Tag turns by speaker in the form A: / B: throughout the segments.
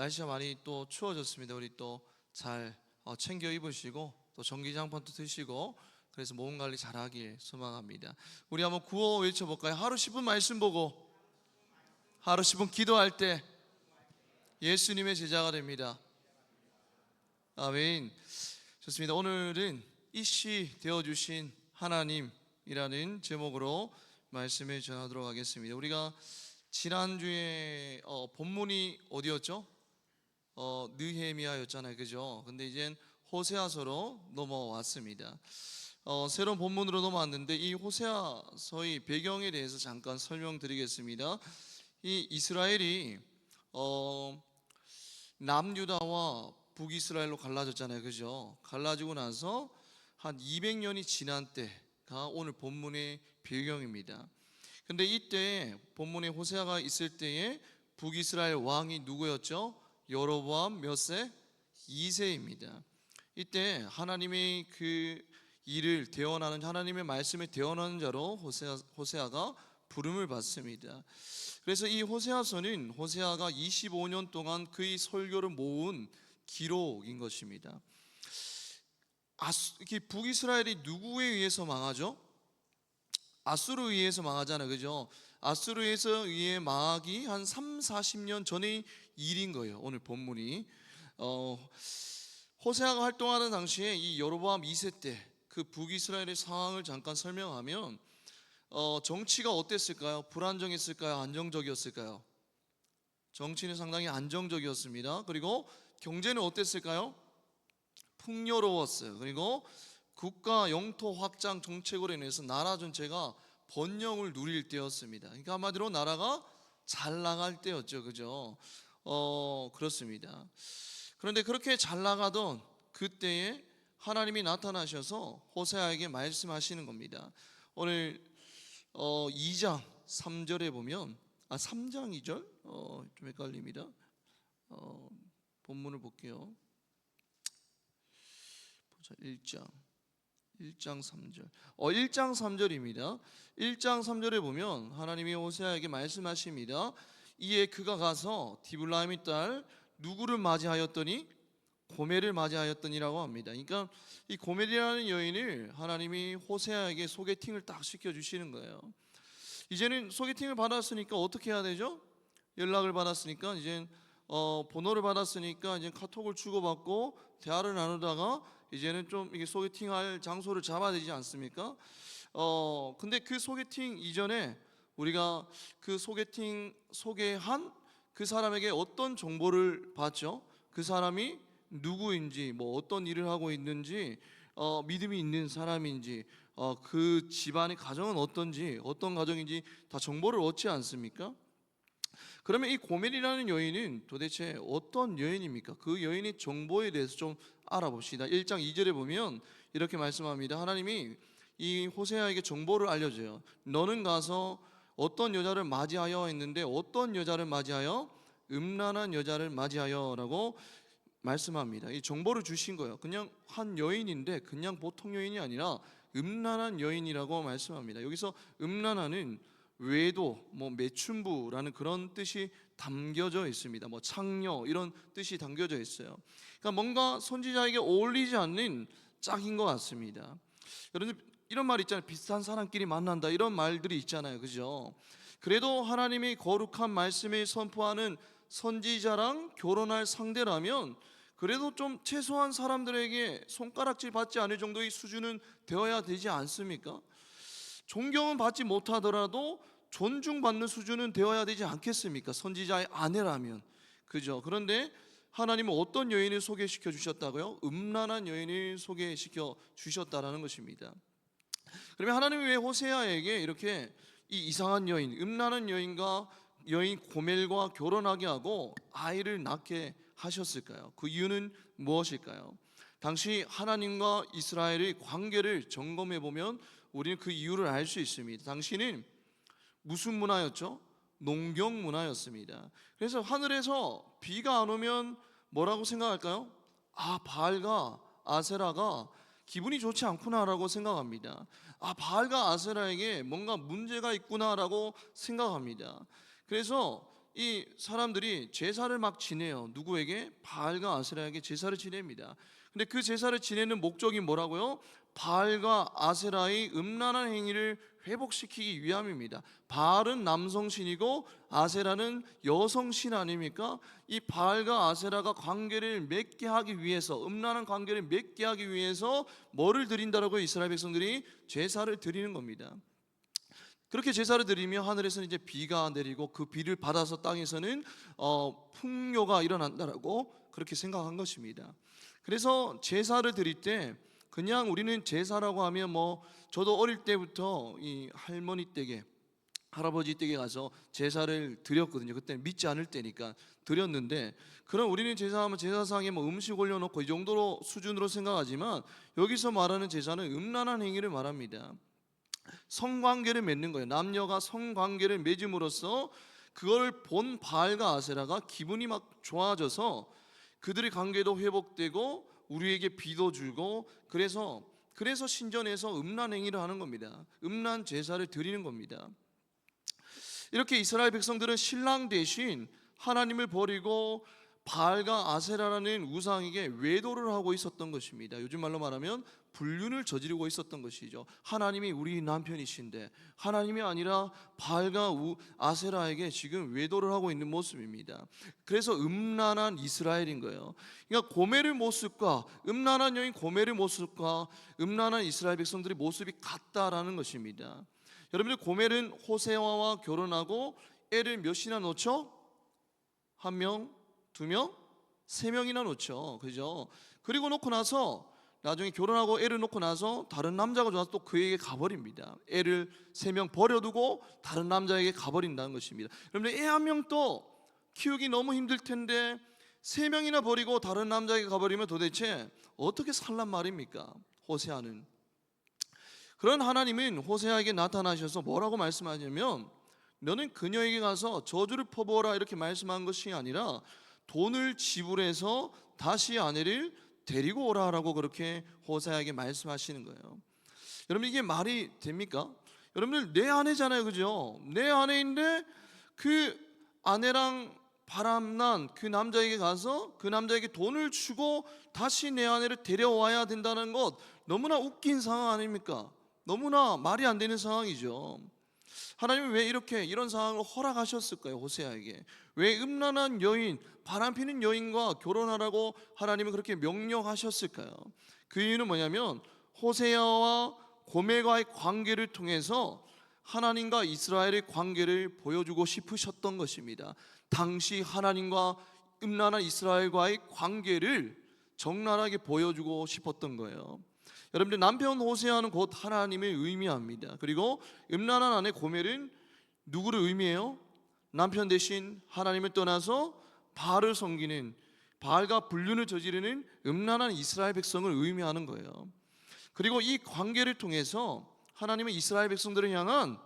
A: 날씨가 많이 또 추워졌습니다. 우리 또 잘 챙겨 입으시고 또 전기장판도 드시고 그래서 몸 관리 잘하길 소망합니다. 우리 한번 구호 외쳐볼까요? 하루 10분 말씀 보고 하루 10분 기도할 때 예수님의 제자가 됩니다. 아멘. 좋습니다. 오늘은 이시 되어주신 하나님이라는 제목으로 말씀을 전하도록 하겠습니다. 우리가 지난주에 본문이 어디였죠? 느헤미야였잖아요, 그죠? 근데 이젠 호세아서로 넘어왔습니다. 새로운 본문으로 넘어왔는데 이 호세아서의 배경에 대해서 잠깐 설명드리겠습니다. 이 이스라엘이 남유다와 북이스라엘로 갈라졌잖아요, 그죠? 갈라지고 나서 한 200년이 지난 때가 오늘 본문의 배경입니다. 근데 이때 본문에 호세아가 있을 때에 북이스라엘 왕이 누구였죠? 여로보암 몇 세? 2세입니다. 이때 하나님의 그 일을 대언하는, 하나님의 말씀을 대언하는 자로 호세아가 부름을 받습니다. 그래서 이 호세아서는 호세아가 25년 동안 그의 설교를 모은 기록인 것입니다. 북이스라엘이 누구에 의해서 망하죠? 아수르에 의해서 망하잖아요, 그죠? 아수르에 의해 망하기 한 30-40년 전의 일인 거예요. 오늘 본문이 호세아가 활동하는 당시에 이 여로보암 2세 때 그 북이스라엘의 상황을 잠깐 설명하면 정치가 어땠을까요? 불안정했을까요? 안정적이었을까요? 정치는 상당히 안정적이었습니다. 그리고 경제는 어땠을까요? 풍요로웠어요. 그리고 국가 영토 확장 정책으로 인해서 나라 전체가 번영을 누릴 때였습니다. 그러니까 한마디로 나라가 잘 나갈 때였죠, 그죠? 그렇습니다. 그런데 그렇게 잘 나가던 그때에 하나님이 나타나셔서 호세아에게 말씀하시는 겁니다. 오늘 2장 3절에 보면 3장 2절 좀 헷갈립니다. 본문을 볼게요. 1장 3절 1장 3절입니다. 1장 3절에 보면 하나님이 호세아에게 말씀하십니다. 이에 그가 가서 디블라임의 딸 누구를 맞이하였더니 고멜을 맞이하였더니라고 합니다. 그러니까 이 고멜이라는 여인을 하나님이 호세아에게 소개팅을 딱 시켜주시는 거예요. 이제는 소개팅을 받았으니까 어떻게 해야 되죠? 연락을 받았으니까 이제 번호를 받았으니까 이제 카톡을 주고받고 대화를 나누다가 이제는 좀 이게 소개팅할 장소를 잡아야 되지 않습니까? 근데 그 소개팅 이전에 우리가 그 소개한 그 사람에게 어떤 정보를 받죠? 그 사람이 누구인지, 뭐 어떤 일을 하고 있는지, 믿음이 있는 사람인지, 그 집안의 가정은 어떤지, 어떤 가정인지 다 정보를 얻지 않습니까? 그러면 이 고멜이라는 여인은 도대체 어떤 여인입니까? 그 여인의 정보에 대해서 좀 알아봅시다. 1장 2절에 보면 이렇게 말씀합니다. 하나님이 이 호세아에게 정보를 알려줘요. 너는 가서 어떤 여자를 맞이하여 했는데 어떤 여자를 맞이하여? 음란한 여자를 맞이하여 라고 말씀합니다. 이 정보를 주신 거예요. 그냥 한 여인인데 그냥 보통 여인이 아니라 음란한 여인이라고 말씀합니다. 여기서 음란한은 외도, 매춘부라는 그런 뜻이 담겨져 있습니다. 창녀 이런 뜻이 담겨져 있어요. 그러니까 뭔가 선지자에게 어울리지 않는 짝인 것 같습니다. 여러분 이런 말 있잖아요. 비슷한 사람끼리 만난다 이런 말들이 있잖아요, 그죠? 그래도 하나님의 거룩한 말씀을 선포하는 선지자랑 결혼할 상대라면 그래도 좀 최소한 사람들에게 손가락질 받지 않을 정도의 수준은 되어야 되지 않습니까? 존경은 받지 못하더라도 존중받는 수준은 되어야 되지 않겠습니까? 선지자의 아내라면, 그죠? 그런데 하나님은 어떤 여인을 소개시켜 주셨다고요? 음란한 여인을 소개시켜 주셨다라는 것입니다. 그러면 하나님이 왜 호세아에게 이렇게 이 이상한 여인, 음란한 여인 고멜과 결혼하게 하고 아이를 낳게 하셨을까요? 그 이유는 무엇일까요? 당시 하나님과 이스라엘의 관계를 점검해 보면 우리는 그 이유를 알 수 있습니다. 당시는 무슨 문화였죠? 농경 문화였습니다. 그래서 하늘에서 비가 안 오면 뭐라고 생각할까요? 바알과 아세라가 기분이 좋지 않구나라고 생각합니다. 바알과 아세라에게 뭔가 문제가 있구나라고 생각합니다. 그래서 이 사람들이 제사를 막 지내요. 누구에게? 바알과 아세라에게 제사를 지냅니다. 근데 그 제사를 지내는 목적이 뭐라고요? 바알과 아세라의 음란한 행위를 회복시키기 위함입니다. 바알은 남성신이고 아세라는 여성신 아닙니까? 이 바알과 아세라가 관계를 맺게 하기 위해서, 음란한 관계를 맺게 하기 위해서 뭐를 드린다라고 이스라엘 백성들이 제사를 드리는 겁니다. 그렇게 제사를 드리며 하늘에서는 이제 비가 내리고 그 비를 받아서 땅에서는 풍요가 일어난다라고 그렇게 생각한 것입니다. 그래서 제사를 드릴 때 그냥 우리는 제사라고 하면 뭐 저도 어릴 때부터 이 할머니 댁에 할아버지 댁에 가서 제사를 드렸거든요. 그때 믿지 않을 때니까 드렸는데, 그럼 우리는 제사하면 제사상에 뭐 음식 올려놓고 이 정도로 수준으로 생각하지만 여기서 말하는 제사는 음란한 행위를 말합니다. 성관계를 맺는 거예요. 남녀가 성관계를 맺음으로써 그걸 본 바알과 아세라가 기분이 막 좋아져서 그들의 관계도 회복되고 우리에게 비도 주고 그래서 신전에서 음란 행위를 하는 겁니다. 음란 제사를 드리는 겁니다. 이렇게 이스라엘 백성들은 신랑 대신 하나님을 버리고 바알과 아세라라는 우상에게 외도를 하고 있었던 것입니다. 요즘 말로 말하면 불륜을 저지르고 있었던 것이죠. 하나님이 우리 남편이신데 하나님이 아니라 바알과 아세라에게 지금 외도를 하고 있는 모습입니다. 그래서 음란한 이스라엘인 거예요. 그러니까 고멜의 모습과 음란한 여인 고멜의 모습과 음란한 이스라엘 백성들의 모습이 같다라는 것입니다. 여러분들, 고멜은 호세아와 결혼하고 애를 몇이나 놓죠? 한 명, 두 명, 세 명이나 놓죠. 그죠? 그리고 놓고 나서 나중에 결혼하고 애를 놓고 나서 다른 남자가 좋아서 또 그에게 가버립니다. 애를 세 명 버려두고 다른 남자에게 가버린다는 것입니다. 여러분들, 애 한 명 또 키우기 너무 힘들 텐데 세 명이나 버리고 다른 남자에게 가버리면 도대체 어떻게 살란 말입니까? 호세아는. 그런 하나님은 호세아에게 나타나셔서 뭐라고 말씀하냐면, 너는 그녀에게 가서 저주를 퍼부어라 이렇게 말씀한 것이 아니라 돈을 지불해서 다시 아내를 데리고 오라라고 그렇게 호세아에게 말씀하시는 거예요. 여러분, 이게 말이 됩니까? 여러분들, 내 아내잖아요, 그죠? 내 아내인데 그 아내랑 바람난 그 남자에게 가서 그 남자에게 돈을 주고 다시 내 아내를 데려와야 된다는 것, 너무나 웃긴 상황 아닙니까? 너무나 말이 안 되는 상황이죠. 하나님은 왜 이런 상황을 허락하셨을까요? 호세아에게 왜 음란한 여인, 바람피는 여인과 결혼하라고 하나님은 그렇게 명령하셨을까요? 그 이유는 뭐냐면 호세아와 고멜과의 관계를 통해서 하나님과 이스라엘의 관계를 보여주고 싶으셨던 것입니다. 당시 하나님과 음란한 이스라엘과의 관계를 적나라하게 보여주고 싶었던 거예요. 여러분들, 남편 호세아는 곧 하나님을 의미합니다. 그리고 음란한 아내 고멜은 누구를 의미해요? 남편 대신 하나님을 떠나서 바알을 섬기는, 바알과 불륜을 저지르는 음란한 이스라엘 백성을 의미하는 거예요. 그리고 이 관계를 통해서 하나님은 이스라엘 백성들을 향한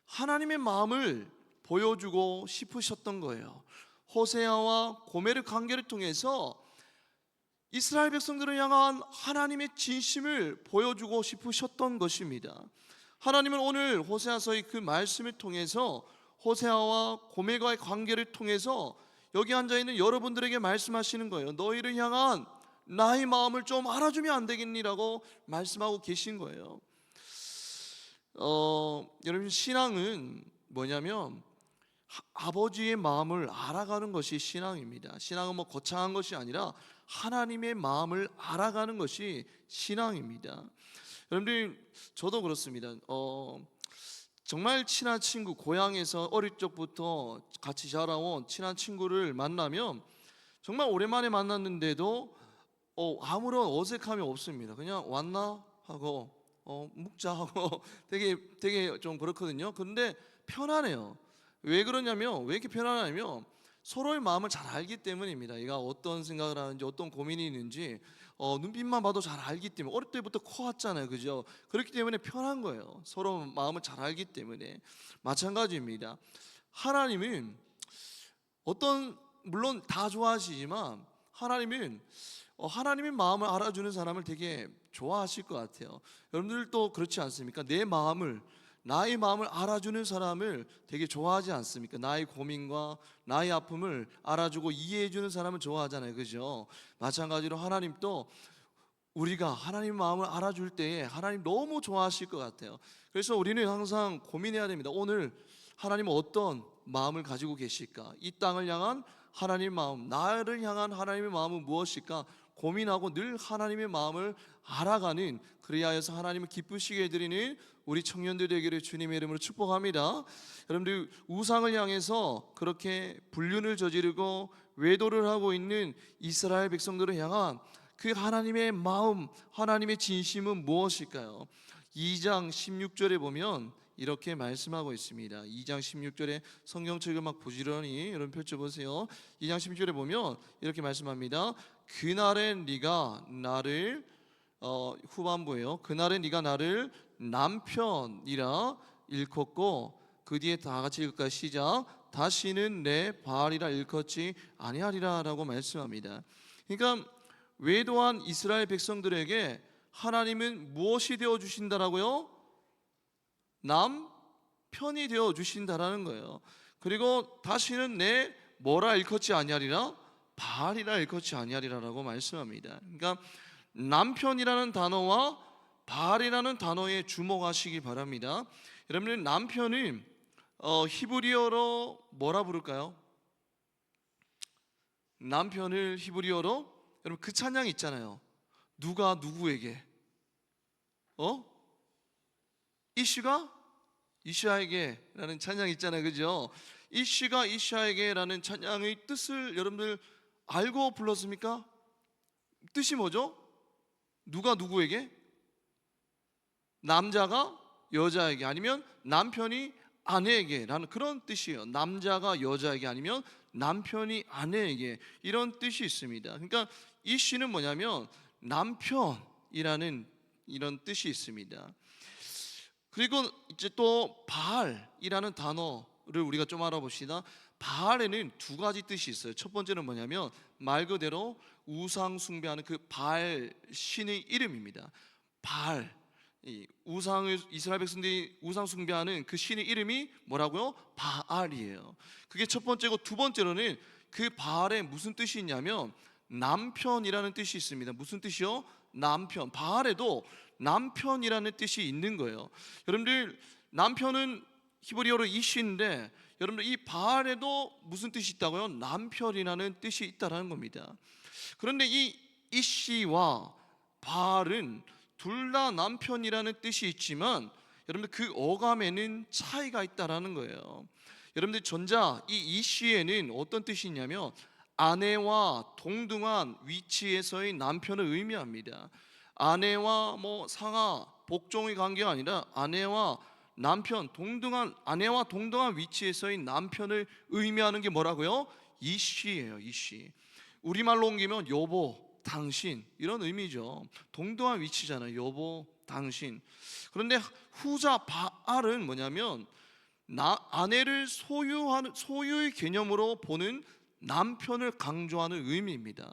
A: 하나님의 마음을 보여주고 싶으셨던 거예요. 호세아와 고멜의 관계를 통해서 이스라엘 백성들을 향한 하나님의 진심을 보여주고 싶으셨던 것입니다. 하나님은 오늘 호세아서의 그 말씀을 통해서 호세아와 고멜과의 관계를 통해서 여기 앉아있는 여러분들에게 말씀하시는 거예요. 너희를 향한 나의 마음을 좀 알아주면 안 되겠니라고 말씀하고 계신 거예요. 여러분, 신앙은 뭐냐면 아버지의 마음을 알아가는 것이 신앙입니다. 신앙은 뭐 거창한 것이 아니라 하나님의 마음을 알아가는 것이 신앙입니다. 여러분들, 저도 그렇습니다. 정말 친한 친구, 고향에서 어릴 적부터 같이 자라온 친한 친구를 만나면 정말 오랜만에 만났는데도 아무런 어색함이 없습니다. 그냥 왔나 하고 묵자 하고 되게 좀 그렇거든요. 근데 편안해요. 왜 그러냐면, 왜 이렇게 편안하냐면 서로의 마음을 잘 알기 때문입니다. 얘가 어떤 생각을 하는지, 어떤 고민이 있는지 눈빛만 봐도 잘 알기 때문에. 어릴 때부터 커왔잖아요, 그죠? 그렇기 때문에 편한 거예요. 서로 마음을 잘 알기 때문에. 마찬가지입니다. 하나님은 물론 다 좋아하시지만 하나님은 하나님의 마음을 알아주는 사람을 되게 좋아하실 것 같아요. 여러분들도 그렇지 않습니까? 내 마음을 나의 마음을 알아주는 사람을 되게 좋아하지 않습니까? 나의 고민과 나의 아픔을 알아주고 이해해주는 사람을 좋아하잖아요, 그죠? 마찬가지로 하나님도 우리가 하나님 마음을 알아줄 때에 하나님 너무 좋아하실 것 같아요. 그래서 우리는 항상 고민해야 됩니다. 오늘 하나님은 어떤 마음을 가지고 계실까? 이 땅을 향한 하나님의 마음, 나를 향한 하나님의 마음은 무엇일까? 고민하고 늘 하나님의 마음을 알아가는, 그래야 해서 하나님을 기쁘시게 해드리는 우리 청년들 되기를 주님의 이름으로 축복합니다. 여러분들, 우상을 향해서 그렇게 불륜을 저지르고 외도를 하고 있는 이스라엘 백성들을 향한 그 하나님의 마음, 하나님의 진심은 무엇일까요? 2장 16절에 보면 이렇게 말씀하고 있습니다. 2장 16절에 성경책을 막 부지런히 여러분 펼쳐보세요. 2장 16절에 보면 이렇게 말씀합니다. 그날에 네가 나를 후반부에요. 그날에 네가 나를 남편이라 일컫고, 그 뒤에 다 같이 읽을까요? 시작. 다시는 내 바알이라 일컫지 아니하리라 라고 말씀합니다. 그러니까 외도한 이스라엘 백성들에게 하나님은 무엇이 되어 주신다라고요? 남편이 되어 주신다라는 거예요. 그리고 다시는 내 뭐라 일컫지 아니하리라? 바알이라 일컫지 아니하리라라고 말씀합니다. 그러니까 남편이라는 단어와 바알이라는 단어에 주목하시기 바랍니다. 여러분들, 남편은 히브리어로 뭐라 부를까요? 남편을 히브리어로, 여러분 그 찬양 있잖아요. 누가 누구에게? 이씨가 이샤에게라는 찬양 있잖아요, 그죠? 이씨가 이샤에게라는 찬양의 뜻을 여러분들 알고 불렀습니까? 뜻이 뭐죠? 누가 누구에게? 남자가 여자에게, 아니면 남편이 아내에게라는 그런 뜻이에요. 남자가 여자에게, 아니면 남편이 아내에게, 이런 뜻이 있습니다. 그러니까 이 시는 뭐냐면 남편이라는 이런 뜻이 있습니다. 그리고 이제 또 바알이라는 단어를 우리가 좀 알아봅시다. 바알에는 두 가지 뜻이 있어요. 첫 번째는 뭐냐면 말 그대로 우상 숭배하는 그 바알 신의 이름입니다. 바알, 우상을, 이스라엘 백성들이 우상 숭배하는 그 신의 이름이 뭐라고요? 바알이에요. 그게 첫 번째고, 두 번째로는 그 바알에 무슨 뜻이 있냐면 남편이라는 뜻이 있습니다. 무슨 뜻이요? 남편. 바알에도 남편이라는 뜻이 있는 거예요. 여러분들, 남편은 히브리어로 이시인데, 여러분들 이 바알에도 무슨 뜻이 있다고요? 남편이라는 뜻이 있다라는 겁니다. 그런데 이 이시와 바알은 둘 다 남편이라는 뜻이 있지만, 여러분들 그 어감에는 차이가 있다라는 거예요. 여러분들, 전자 이 이시에는 어떤 뜻이 있냐면 아내와 동등한 위치에서의 남편을 의미합니다. 아내와 뭐 상하 복종의 관계가 아니라 아내와 남편, 아내와 동등한 위치에서의 남편을 의미하는 게 뭐라고요? 이시예요, 이시. 우리말로 옮기면 여보, 당신, 이런 의미죠. 동등한 위치잖아요. 여보, 당신. 그런데 후자 바알은 뭐냐면 아내를 소유의 개념으로 보는 남편을 강조하는 의미입니다.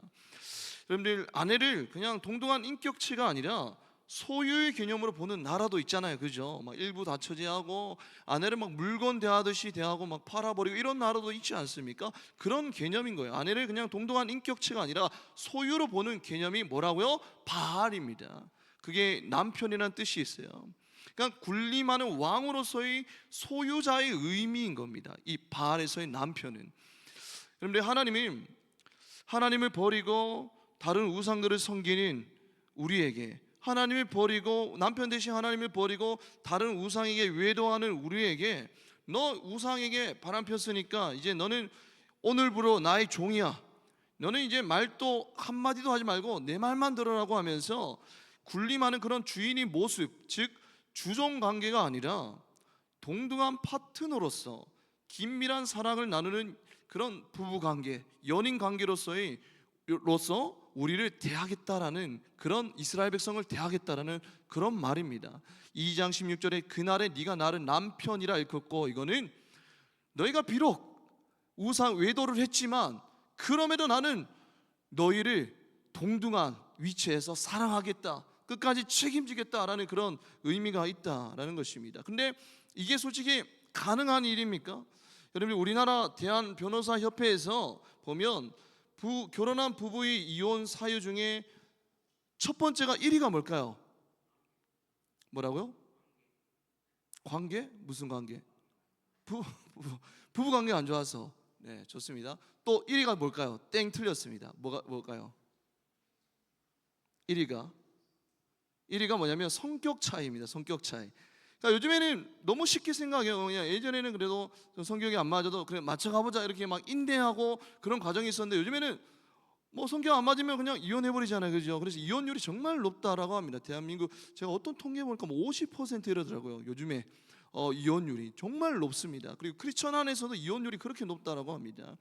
A: 여러분들, 아내를 그냥 동등한 인격체가 아니라 소유의 개념으로 보는 나라도 있잖아요, 그죠? 막 일부 다처제하고 아내를 막 물건 대하듯이 대하고 막 팔아버리고 이런 나라도 있지 않습니까? 그런 개념인 거예요. 아내를 그냥 동등한 인격체가 아니라 소유로 보는 개념이 뭐라고요? 바알입니다. 그게 남편이라는 뜻이 있어요. 그러니까 군림하는 왕으로서의 소유자의 의미인 겁니다. 이 바알에서의 남편은. 그런데 하나님을 버리고 다른 우상들을 섬기는 우리에게, 하나님을 버리고 남편 대신 하나님을 버리고 다른 우상에게 외도하는 우리에게, 너 우상에게 바람 폈으니까 이제 너는 오늘부로 나의 종이야, 너는 이제 말도 한마디도 하지 말고 내 말만 들으라고 하면서 군림하는 그런 주인의 모습, 즉 주종 관계가 아니라 동등한 파트너로서 긴밀한 사랑을 나누는 그런 부부 관계, 연인 관계로서 우리를 대하겠다라는, 그런 이스라엘 백성을 대하겠다라는 그런 말입니다. 2장 16절에 그날에 네가 나를 남편이라 일컫고, 이거는 너희가 비록 우상 외도를 했지만 그럼에도 나는 너희를 동등한 위치에서 사랑하겠다, 끝까지 책임지겠다라는 그런 의미가 있다라는 것입니다. 근데 이게 솔직히 가능한 일입니까? 여러분, 우리나라 대한변호사협회에서 보면 결혼한 부부의 이혼 사유 중에 첫 번째가 1위가 뭘까요? 뭐라고요? 관계? 무슨 관계? 부부 관계가 안 좋아서. 네, 좋습니다. 또 1위가 뭘까요? 땡, 틀렸습니다. 뭘까요? 1위가 뭐냐면 성격 차이입니다. 성격 차이. 그러니까 요즘에는 너무 쉽게 생각해요. 그냥 예전에는 그래도 성격이 안 맞아도 그래 맞춰가보자 이렇게 막 인내하고 그런 과정이 있었는데, 요즘에는 뭐 성격 안 맞으면 그냥 이혼해버리잖아요, 그죠? 그래서 이혼율이 정말 높다라고 합니다. 대한민국, 제가 어떤 통계 보니까 뭐 50% 이러더라고요. 요즘에 이혼율이 정말 높습니다. 그리고 크리스천 안에서도 이혼율이 그렇게 높다라고 합니다.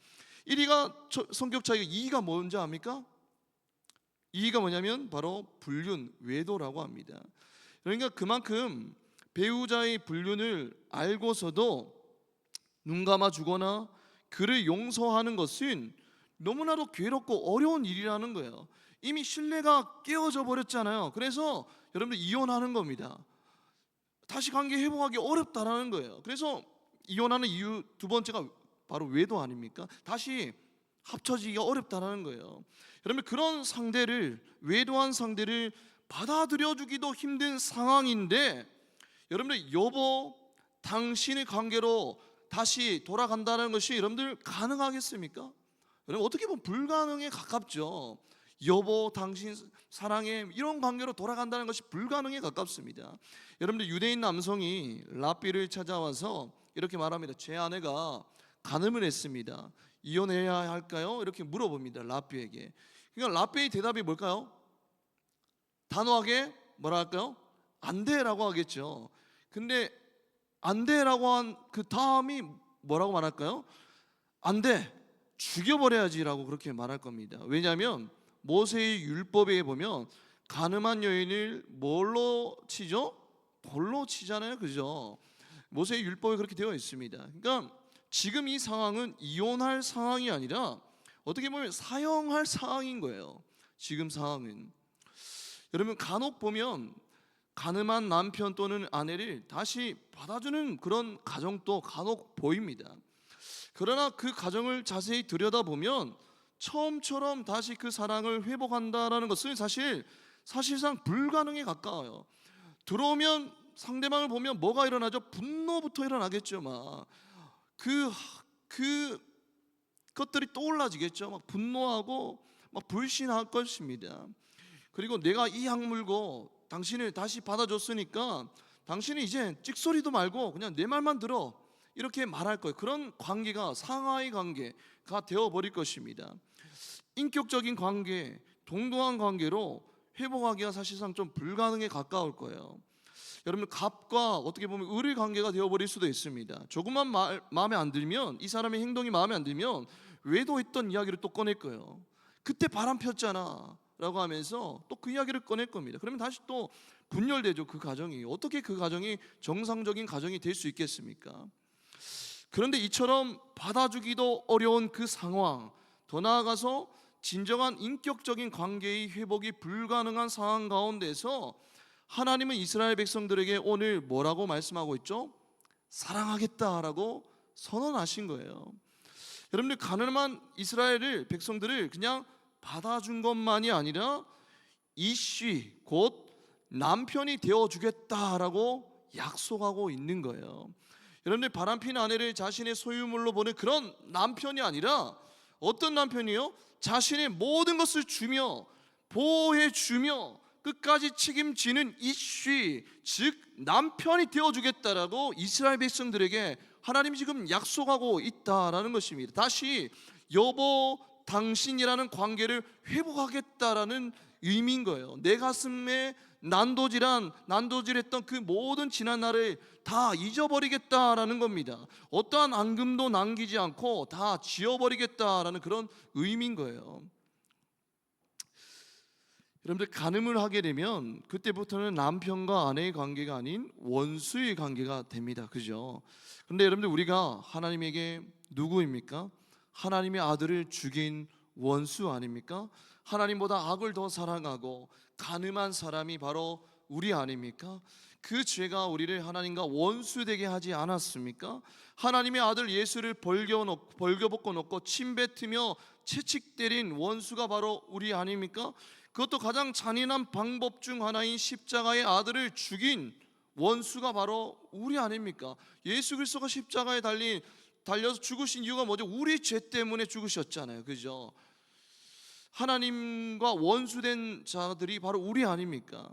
A: 1위가 성격 차이가, 2위가 뭔지 압니까? 2위가 뭐냐면 바로 불륜, 외도라고 합니다. 그러니까 그만큼 배우자의 불륜을 알고서도 눈 감아주거나 그를 용서하는 것은 너무나도 괴롭고 어려운 일이라는 거예요. 이미 신뢰가 깨어져 버렸잖아요. 그래서 여러분들 이혼하는 겁니다. 다시 관계 회복하기 어렵다라는 거예요. 그래서 이혼하는 이유 두 번째가 바로 외도 아닙니까? 다시 합쳐지기가 어렵다라는 거예요. 여러분, 그런 상대를, 외도한 상대를 받아들여 주기도 힘든 상황인데, 여러분들 여보 당신의 관계로 다시 돌아간다는 것이 여러분들 가능하겠습니까? 여러분, 어떻게 보면 불가능에 가깝죠. 여보 당신 사랑해, 이런 관계로 돌아간다는 것이 불가능에 가깝습니다. 여러분들, 유대인 남성이 랍비를 찾아와서 이렇게 말합니다. 제 아내가 간음을 했습니다. 이혼해야 할까요? 이렇게 물어봅니다, 랍비에게. 그러니까 랍비의 대답이 뭘까요? 단호하게 뭐라 할까요? 안 돼라고 하겠죠. 근데 안 돼라고 한 그 다음이 뭐라고 말할까요? 안 돼, 죽여버려야지라고 그렇게 말할 겁니다. 왜냐하면 모세의 율법에 보면 간음한 여인을 뭘로 치죠? 돌로 치잖아요, 그죠? 모세의 율법에 그렇게 되어 있습니다. 그러니까 지금 이 상황은 이혼할 상황이 아니라 어떻게 보면 사형할 상황인 거예요. 지금 상황은. 여러분, 간혹 보면 간음한 남편 또는 아내를 다시 받아주는 그런 가정도 간혹 보입니다. 그러나 그 가정을 자세히 들여다보면 처음처럼 다시 그 사랑을 회복한다라는 것은 사실상 불가능에 가까워요. 들어오면 상대방을 보면 뭐가 일어나죠? 분노부터 일어나겠죠. 그 것들이 떠올라지겠죠. 막 분노하고 막 불신할 것입니다. 그리고 내가 이 약 물고 당신을 다시 받아줬으니까 당신이 이제 찍소리도 말고 그냥 내 말만 들어, 이렇게 말할 거예요. 그런 관계가 상하의 관계가 되어버릴 것입니다. 인격적인 관계, 동등한 관계로 회복하기가 사실상 좀 불가능에 가까울 거예요. 여러분, 갑과 어떻게 보면 을의 관계가 되어버릴 수도 있습니다. 조금만 마음에 안 들면, 이 사람의 행동이 마음에 안 들면 외도했던 이야기를 또 꺼낼 거예요. 그때 바람 폈잖아 라고 하면서 또 그 이야기를 꺼낼 겁니다. 그러면 다시 또 분열되죠. 그 가정이 어떻게 그 가정이 정상적인 가정이 될 수 있겠습니까? 그런데 이처럼 받아주기도 어려운 그 상황, 더 나아가서 진정한 인격적인 관계의 회복이 불가능한 상황 가운데서 하나님은 이스라엘 백성들에게 오늘 뭐라고 말씀하고 있죠? 사랑하겠다라고 선언하신 거예요. 여러분들, 가늠한 이스라엘 백성들을 그냥 받아준 것만이 아니라 이씨, 곧 남편이 되어주겠다라고 약속하고 있는 거예요. 여러분들, 바람핀 아내를 자신의 소유물로 보는 그런 남편이 아니라 어떤 남편이요? 자신의 모든 것을 주며 보호해주며 끝까지 책임지는 이씨, 즉 남편이 되어주겠다라고 이스라엘 백성들에게 하나님이 지금 약속하고 있다라는 것입니다. 다시 여보 당신이라는 관계를 회복하겠다라는 의미인 거예요. 내 가슴에 난도질했던 그 모든 지난 날을 다 잊어버리겠다라는 겁니다. 어떠한 앙금도 남기지 않고 다 지워버리겠다라는 그런 의미인 거예요. 여러분들, 간음을 하게 되면 그때부터는 남편과 아내의 관계가 아닌 원수의 관계가 됩니다. 그죠? 그런데 여러분들, 우리가 하나님에게 누구입니까? 하나님의 아들을 죽인 원수 아닙니까? 하나님보다 악을 더 사랑하고 간음한 사람이 바로 우리 아닙니까? 그 죄가 우리를 하나님과 원수되게 하지 않았습니까? 하나님의 아들 예수를 벌겨벗고 놓고 침뱉으며 채찍 때린 원수가 바로 우리 아닙니까? 그것도 가장 잔인한 방법 중 하나인 십자가의 아들을 죽인 원수가 바로 우리 아닙니까? 예수 그리스도가 십자가에 달려서 죽으신 이유가 뭐죠? 우리 죄 때문에 죽으셨잖아요, 그죠? 하나님과 원수된 자들이 바로 우리 아닙니까?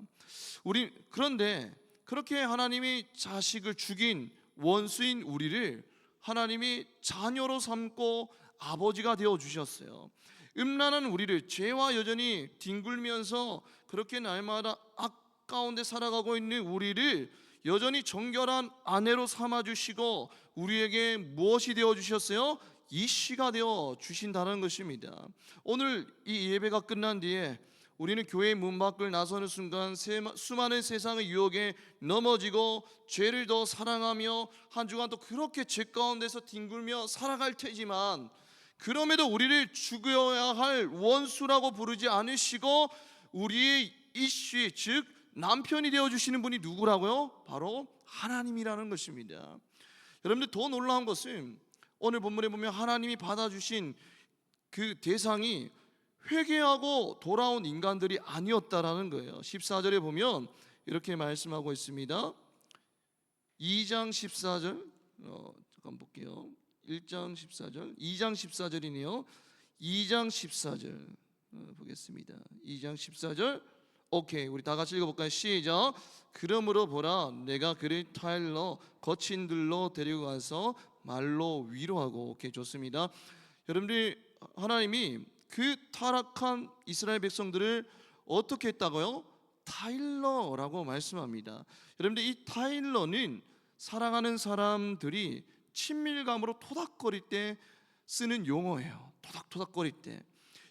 A: 그런데 그렇게 하나님이 자식을 죽인 원수인 우리를 하나님이 자녀로 삼고 아버지가 되어 주셨어요. 음란한 우리를, 죄와 여전히 뒹굴면서 그렇게 날마다 악 가운데 살아가고 있는 우리를 여전히 정결한 아내로 삼아 주시고 우리에게 무엇이 되어 주셨어요? 이씨가 되어 주신다는 것입니다. 오늘 이 예배가 끝난 뒤에 우리는 교회 문 밖을 나서는 순간 수많은 세상의 유혹에 넘어지고 죄를 더 사랑하며 한 주간 또 그렇게 죄 가운데서 뒹굴며 살아갈 테지만, 그럼에도 우리를 죽여야 할 원수라고 부르지 않으시고 우리의 이씨, 즉 남편이 되어주시는 분이 누구라고요? 바로 하나님이라는 것입니다. 여러분들, 더 놀라운 것은 오늘 본문에 보면 하나님이 받아주신 그 대상이 회개하고 돌아온 인간들이 아니었다라는 거예요. 14절에 보면 이렇게 말씀하고 있습니다. 2장 14절 잠깐 볼게요. 1장 14절, 2장 14절이네요. 2장 14절 보겠습니다. 2장 14절, 오케이, 우리 다 같이 읽어볼까요? 시작. 그러므로 보라, 내가 그를 타일러 거친 들로 데리고 가서 말로 위로하고. 오케이, 좋습니다. 여러분들, 하나님이 그 타락한 이스라엘 백성들을 어떻게 했다고요? 타일러라고 말씀합니다. 여러분들, 이 타일러는 사랑하는 사람들이 친밀감으로 토닥거릴 때 쓰는 용어예요. 토닥토닥거릴 때.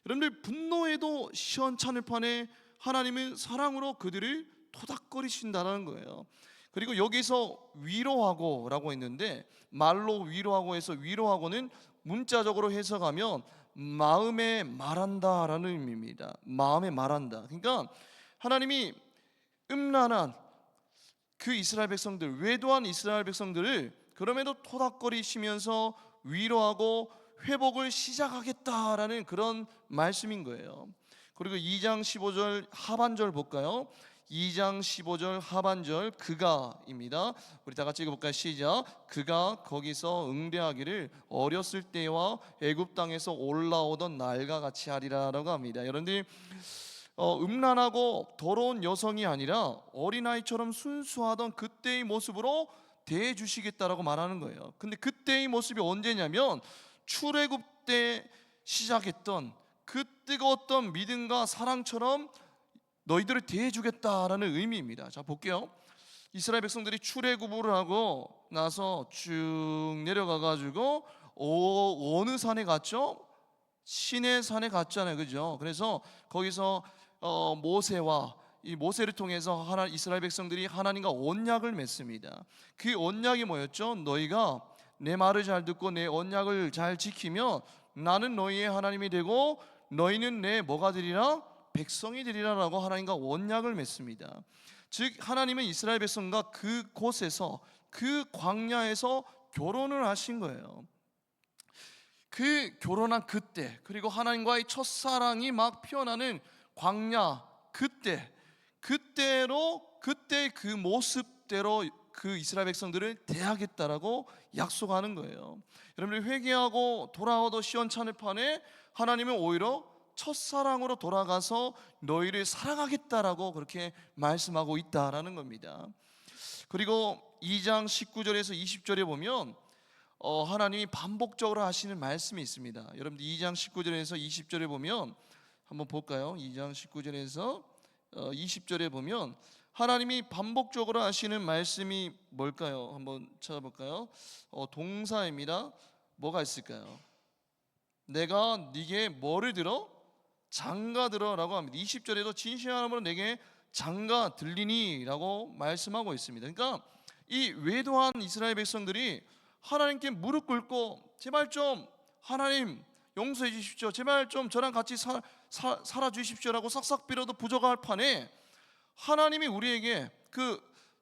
A: 여러분들, 분노에도 시원찮을 판에 하나님은 사랑으로 그들을 토닥거리신다는 거예요. 그리고 여기서 위로하고라고 했는데, 말로 위로하고 해서 위로하고는 문자적으로 해석하면 마음에 말한다라는 의미입니다. 마음에 말한다. 그러니까 하나님이 음란한 그 이스라엘 백성들, 외도한 이스라엘 백성들을 그럼에도 토닥거리시면서 위로하고 회복을 시작하겠다라는 그런 말씀인 거예요. 그리고 2장 15절 하반절 볼까요? 2장 15절 하반절, 그가입니다. 우리 다 같이 읽어볼까요? 시작. 그가 거기서 응대하기를 어렸을 때와 애굽 땅에서 올라오던 날과 같이 하리라라고 합니다. 여러분들이 음란하고 더러운 여성이 아니라 어린아이처럼 순수하던 그때의 모습으로 대해 주시겠다라고 말하는 거예요. 근데 그때의 모습이 언제냐면 출애굽 때 시작했던 그 뜨거웠던 믿음과 사랑처럼 너희들을 대해 주겠다라는 의미입니다. 자, 볼게요. 이스라엘 백성들이 출애굽을 하고 나서 쭉 내려가 가지고 어느 산에 갔죠? 시내 산에 갔잖아요, 그죠? 그래서 거기서 모세와 이 모세를 통해서 이스라엘 백성들이 하나님과 언약을 맺습니다. 그 언약이 뭐였죠? 너희가 내 말을 잘 듣고 내 언약을 잘 지키면 나는 너희의 하나님이 되고 너희는 내 뭐가 되리라? 백성이 되리라라고 하나님과 언약을 맺습니다. 즉 하나님은 이스라엘 백성과 그곳에서, 그 광야에서 결혼을 하신 거예요. 그 결혼한 그때, 그리고 하나님과의 첫사랑이 막 피어나는 광야, 그때 그 모습대로 그 이스라엘 백성들을 대하겠다라고 약속하는 거예요. 여러분들, 회개하고 돌아와도 시원찮을 판에 하나님은 오히려 첫사랑으로 돌아가서 너희를 사랑하겠다라고 그렇게 말씀하고 있다라는 겁니다. 그리고 2장 19절에서 20절에 보면 하나님이 반복적으로 하시는 말씀이 있습니다. 여러분들, 2장 19절에서 20절에 보면 한번 볼까요? 2장 19절에서 20절에 보면 하나님이 반복적으로 하시는 말씀이 뭘까요? 한번 찾아볼까요? 동사입니다. 뭐가 있을까요? 내가 네게 뭐를 들어? 장가 들어라고 합니다. 20절에도 진실함으로 내게 장가 들리니 라고 말씀하고 있습니다. 그러니까 이 외도한 이스라엘 백성들이 하나님께 무릎 꿇고 제발 좀 하나님 용서해 주십시오, 제발 좀 저랑 같이 살아 주십시오라고 싹싹 빌어도 부족할 판에 하나님이 우리에게 그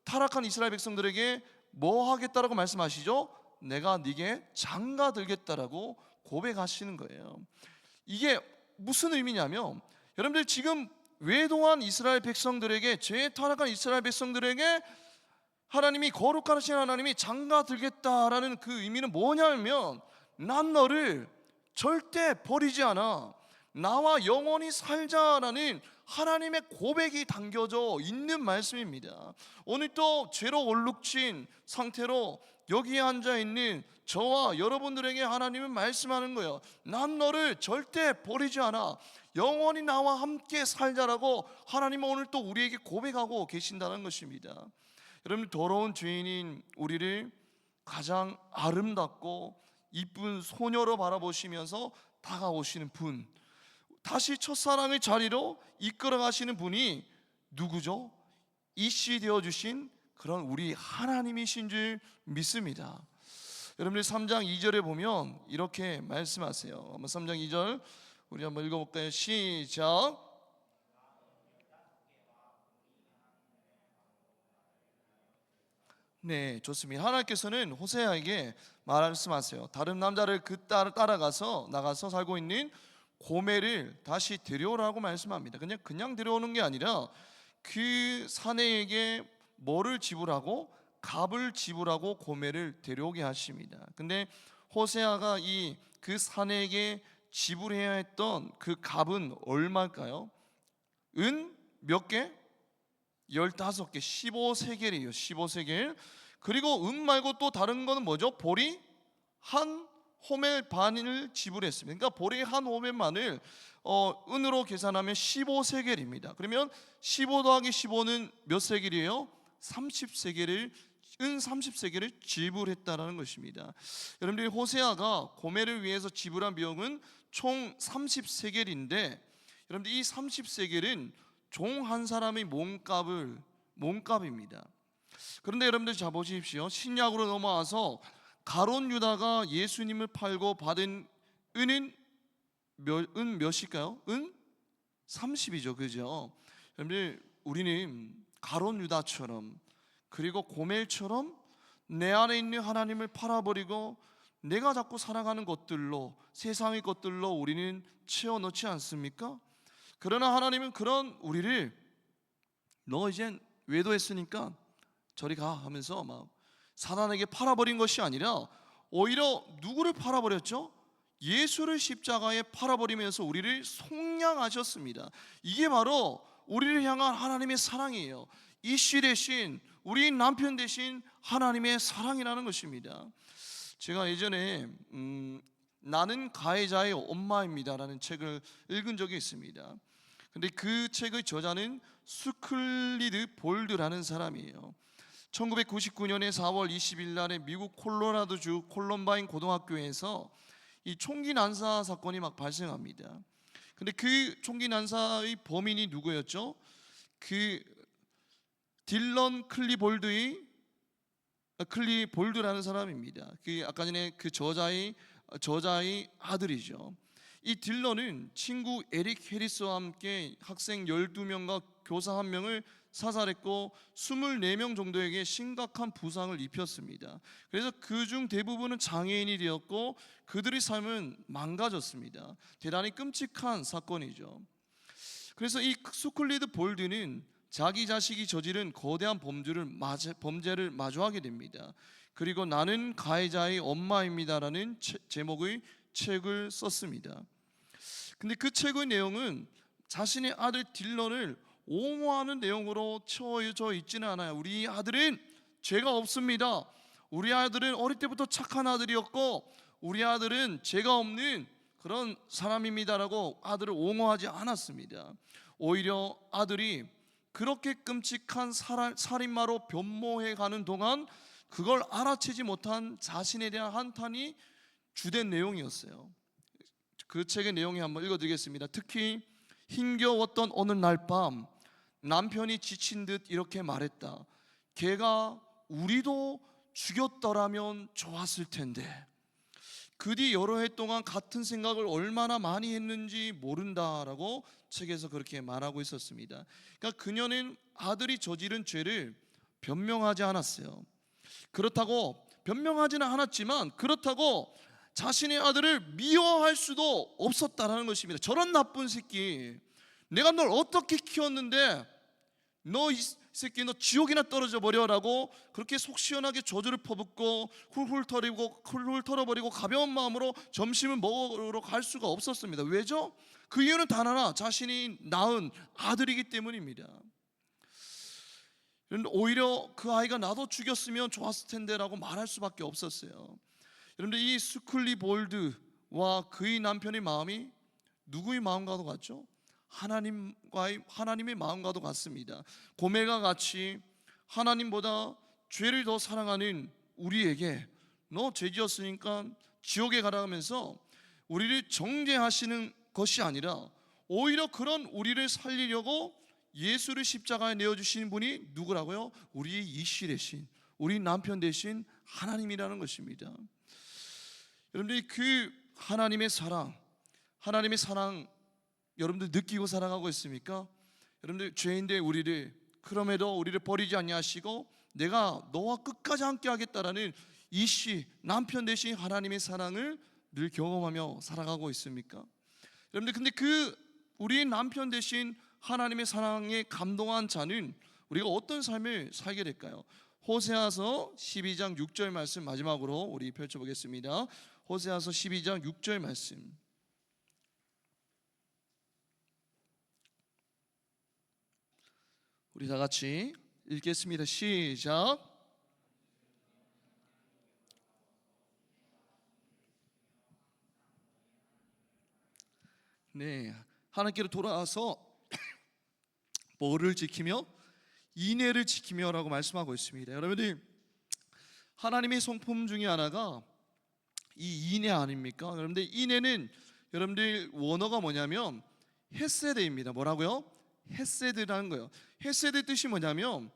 A: 타락한 이스라엘 백성들에게 뭐 하겠다라고 말씀하시죠? 내가 네게 장가 들겠다라고 고백하시는 거예요. 이게 무슨 의미냐면, 여러분들 지금 외도한 이스라엘 백성들에게, 죄 타락한 이스라엘 백성들에게 하나님이, 거룩하신 하나님이 장가 들겠다라는 그 의미는 뭐냐면, 난 너를 절대 버리지 않아, 나와 영원히 살자라는 하나님의 고백이 담겨져 있는 말씀입니다. 오늘 또 죄로 얼룩진 상태로 여기에 앉아있는 저와 여러분들에게 하나님은 말씀하는 거예요. 난 너를 절대 버리지 않아, 영원히 나와 함께 살자라고 하나님은 오늘 또 우리에게 고백하고 계신다는 것입니다. 여러분, 더러운 죄인인 우리를 가장 아름답고 이쁜 소녀로 바라보시면서 다가오시는 분, 다시 첫사랑의 자리로 이끌어 가시는 분이 누구죠? 이씨 되어주신 그런 우리 하나님이신 줄 믿습니다. 여러분들 3장 2절에 보면 이렇게 말씀하세요. 한번 3장 2절 우리 한번 읽어볼까요? 시작. 네, 좋습니다. 하나님께서는 호세아에게 말씀하세요. 다른 남자를 그 딸을 따라가서 나가서 살고 있는 고멜을 다시 데려오라고 말씀합니다. 그냥 데려오는 게 아니라 그 사내에게 뭐를 지불하고, 값을 지불하고 고멜을 데려오게 하십니다. 근데 호세아가 그 사내에게 지불해야 했던 그 값은 얼마일까요? 은 몇 개? 15개, 15세겔이에요. 15세겔. 그리고 은 말고 또 다른 거는 뭐죠? 보리 한 호멜 반을 지불했습니다. 그러니까 보리 한 호멜만을 은으로 계산하면 15세겔입니다. 그러면 15 더하기 15는 몇 세겔이에요? 30세겔을, 은 30세겔을 지불했다라는 것입니다. 여러분들이 호세아가 고멜을 위해서 지불한 비용은 총 30세겔인데, 여러분들 이 30세겔은 종 한 사람의 몸값입니다. 그런데 여러분들 자 보십시오. 신약으로 넘어와서 가룟 유다가 예수님을 팔고 받은 은은 몇일까요? 은 30이죠. 그죠? 여러분들, 우리는 가룟 유다처럼, 그리고 고멜처럼 내 안에 있는 하나님을 팔아버리고 내가 자꾸 살아가는 것들로, 세상의 것들로 우리는 채워넣지 않습니까? 그러나 하나님은 그런 우리를, 너 이젠 외도했으니까 저리 가 하면서 막 사단에게 팔아버린 것이 아니라 오히려 누구를 팔아버렸죠? 예수를 십자가에 팔아버리면서 우리를 속량하셨습니다. 이게 바로 우리를 향한 하나님의 사랑이에요. 이씨 대신, 우리 남편 대신 하나님의 사랑이라는 것입니다. 제가 예전에 나는 가해자의 엄마입니다라는 책을 읽은 적이 있습니다. 근데 그 책의 저자는 스클리드 볼드라는 사람이에요. 1999년에 4월 20일 날에 미국 콜로라도주 콜럼바인 고등학교에서 이 총기 난사 사건이 막 발생합니다. 근데 그 총기 난사의 범인이 누구였죠? 그 딜런 클리볼드라는 사람입니다. 그 아까 전에 그 저자의 아들이죠. 이 딜런은 친구 에릭 해리스와 함께 학생 12명과 교사 1명을 사살했고 24명 정도에게 심각한 부상을 입혔습니다. 그래서 그중 대부분은 장애인이 되었고 그들의 삶은 망가졌습니다. 대단히 끔찍한 사건이죠. 그래서 이 스쿨리드 볼드는 자기 자식이 저지른 거대한 범죄를 마주하게 됩니다. 그리고 나는 가해자의 엄마입니다라는 제목의 책을 썼습니다. 근데 그 책의 내용은 자신의 아들 딜런을 옹호하는 내용으로 채워져 있지는 않아요. 우리 아들은 죄가 없습니다. 우리 아들은 어릴 때부터 착한 아들이었고 우리 아들은 죄가 없는 그런 사람입니다라고 아들을 옹호하지 않았습니다. 오히려 아들이 그렇게 끔찍한 살인마로 변모해가는 동안 그걸 알아채지 못한 자신에 대한 한탄이 주된 내용이었어요. 그 책의 내용이 한번 읽어드리겠습니다. 특히 힘겨웠던 어느 날 밤 남편이 지친 듯 이렇게 말했다. 걔가 우리도 죽였더라면 좋았을 텐데. 그 뒤 여러 해 동안 같은 생각을 얼마나 많이 했는지 모른다라고 책에서 그렇게 말하고 있었습니다. 그러니까 그녀는 아들이 저지른 죄를 변명하지 않았어요. 그렇다고 변명하지는 않았지만 그렇다고 자신의 아들을 미워할 수도 없었다라는 것입니다. 저런 나쁜 새끼, 내가 널 어떻게 키웠는데 너 이 새끼 너 지옥이나 떨어져 버려라고 그렇게 속 시원하게 저주를 퍼붓고 훌훌 털어버리고 가벼운 마음으로 점심을 먹으러 갈 수가 없었습니다. 왜죠? 그 이유는 단 하나, 자신이 낳은 아들이기 때문입니다. 오히려 그 아이가 나도 죽였으면 좋았을 텐데라고 말할 수밖에 없었어요. 여러분들, 이 스쿨리 볼드와 그의 남편의 마음이 누구의 마음과도 같죠? 하나님의 마음과도 같습니다. 고멜과 같이 하나님보다 죄를 더 사랑하는 우리에게 너 죄 지었으니까 지옥에 가라면서 우리를 정죄하시는 것이 아니라 오히려 그런 우리를 살리려고 예수를 십자가에 내어주시는 분이 누구라고요? 우리의 이씨 대신, 우리 남편 대신 하나님이라는 것입니다. 여러분들이 그 하나님의 사랑 여러분들 느끼고 살아가고 있습니까? 여러분들, 죄인된 우리를 그럼에도 우리를 버리지 아니하시고 내가 너와 끝까지 함께 하겠다라는 이씨 남편 대신 하나님의 사랑을 늘 경험하며 살아가고 있습니까? 여러분들, 근데 그 우리 남편 대신 하나님의 사랑에 감동한 자는 우리가 어떤 삶을 살게 될까요? 호세아서 12장 6절 말씀 마지막으로 우리 펼쳐보겠습니다. 호세아서 12장 6절 말씀, 우리 다 같이 읽겠습니다. 시작. 네, 하나님께로 돌아와서 뭐를 지키며? 인애를 지키며라고 말씀하고 있습니다. 여러분들, 하나님의 성품 중에 하나가 이 인애 아닙니까? 여러분들, 인애는 여러분들 원어가 뭐냐면 헤세드입니다. 뭐라고요? 헤세드라는 거예요. 헤세드 뜻이 뭐냐면